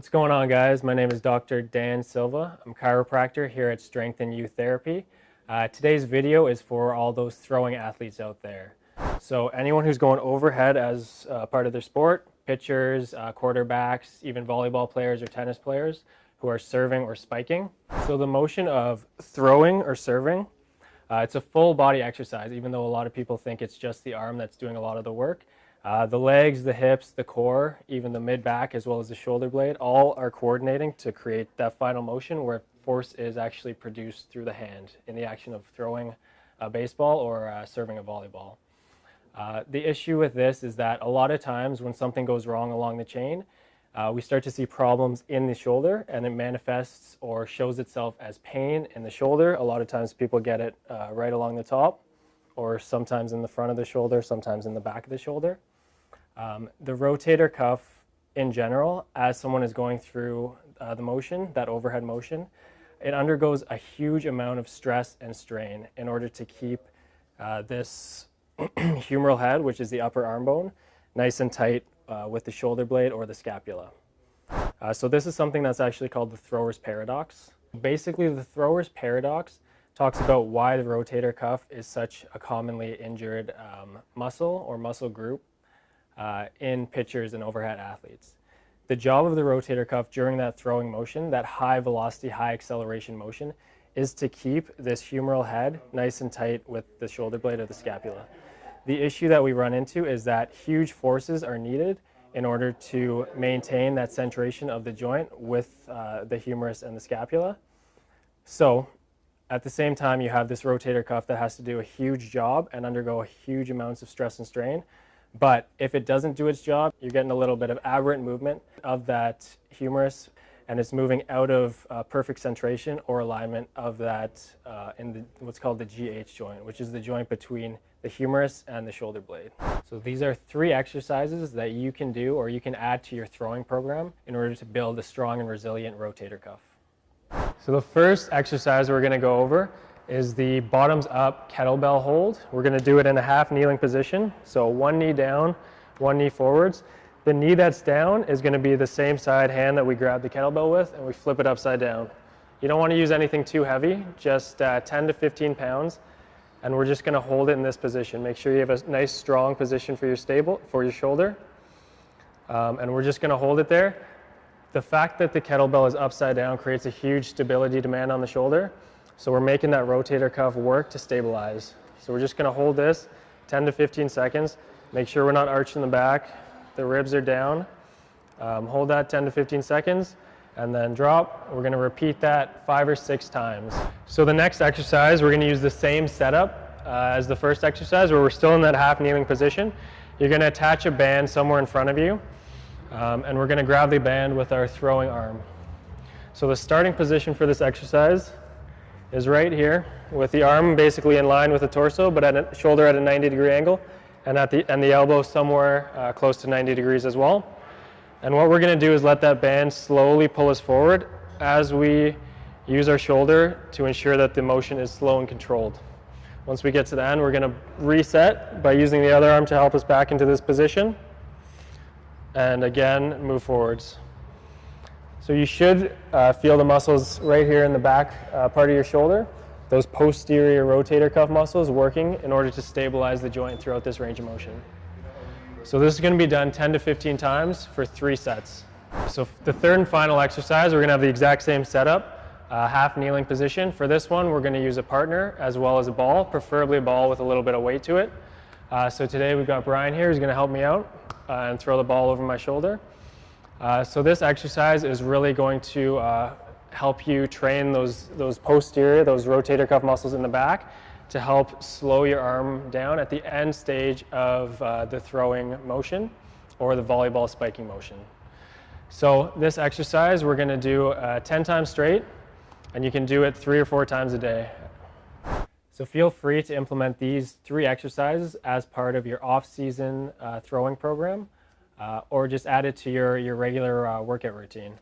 What's going on, guys? My name is Dr. Dan Silva. I'm a chiropractor here at Strength and Youth Therapy. Today's video is for all those throwing athletes out there. So anyone who's going overhead as part of their sport, pitchers, quarterbacks, even volleyball players or tennis players who are serving or spiking. So the motion of throwing or serving, it's a full body exercise, even though a lot of people think it's just the arm that's doing a lot of the work. The legs, the hips, the core, even the mid-back as well as the shoulder blade, all are coordinating to create that final motion where force is actually produced through the hand in the action of throwing a baseball or serving a volleyball. The issue with this is that a lot of times when something goes wrong along the chain, we start to see problems in the shoulder, and it manifests or shows itself as pain in the shoulder. A lot of times people get it right along the top, or sometimes in the front of the shoulder, sometimes in the back of the shoulder. The rotator cuff in general, as someone is going through the motion, that overhead motion, it undergoes a huge amount of stress and strain in order to keep this humeral head, which is the upper arm bone, nice and tight with the shoulder blade or the scapula. So this is something that's actually called the thrower's paradox. Basically, the thrower's paradox talks about why the rotator cuff is such a commonly injured muscle or muscle group in pitchers and overhead athletes. The job of the rotator cuff during that throwing motion, that high velocity, high acceleration motion, is to keep this humeral head nice and tight with the shoulder blade or the scapula. The issue that we run into is that huge forces are needed in order to maintain that centration of the joint with the humerus and the scapula. So at the same time, you have this rotator cuff that has to do a huge job and undergo huge amounts of stress and strain. But if it doesn't do its job, you're getting a little bit of aberrant movement of that humerus, and it's moving out of perfect centration or alignment of that in what's called the GH joint, which is the joint between the humerus and the shoulder blade. So these are 3 exercises that you can do or you can add to your throwing program in order to build a strong and resilient rotator cuff. So the first exercise we're going to go over is the bottoms up kettlebell hold. We're going to do it in a half kneeling position. So one knee down, one knee forwards. The knee that's down is going to be the same side hand that we grab the kettlebell with, and we flip it upside down. You don't want to use anything too heavy, just 10 to 15 pounds. And we're just going to hold it in this position. Make sure you have a nice strong position for your shoulder. And we're just going to hold it there. The fact that the kettlebell is upside down creates a huge stability demand on the shoulder. So we're making that rotator cuff work to stabilize. So we're just going to hold this 10 to 15 seconds. Make sure we're not arching the back. The ribs are down. Hold that 10 to 15 seconds and then drop. We're going to repeat that 5 or 6 times. So the next exercise, we're going to use the same setup as the first exercise where we're still in that half kneeling position. You're going to attach a band somewhere in front of you. And we're going to grab the band with our throwing arm. So the starting position for this exercise is right here with the arm basically in line with the torso, but at a shoulder at a 90-degree angle, and the elbow somewhere close to 90 degrees as well. And what we're going to do is let that band slowly pull us forward as we use our shoulder to ensure that the motion is slow and controlled. Once we get to the end, we're going to reset by using the other arm to help us back into this position. And again, move forwards. So you should feel the muscles right here in the back part of your shoulder, those posterior rotator cuff muscles working in order to stabilize the joint throughout this range of motion. So this is going to be done 10 to 15 times for 3 sets. So the third and final exercise, we're going to have the exact same setup, half kneeling position. For this one, we're going to use a partner as well as a ball, preferably a ball with a little bit of weight to it. So today we've got Brian here who's going to help me out and throw the ball over my shoulder. So this exercise is really going to help you train those posterior, those rotator cuff muscles in the back to help slow your arm down at the end stage of the throwing motion or the volleyball spiking motion. So this exercise we're going to do 10 times straight, and you can do it 3 or 4 times a day. So feel free to implement these 3 exercises as part of your off-season throwing program, or just add it to your regular workout routine.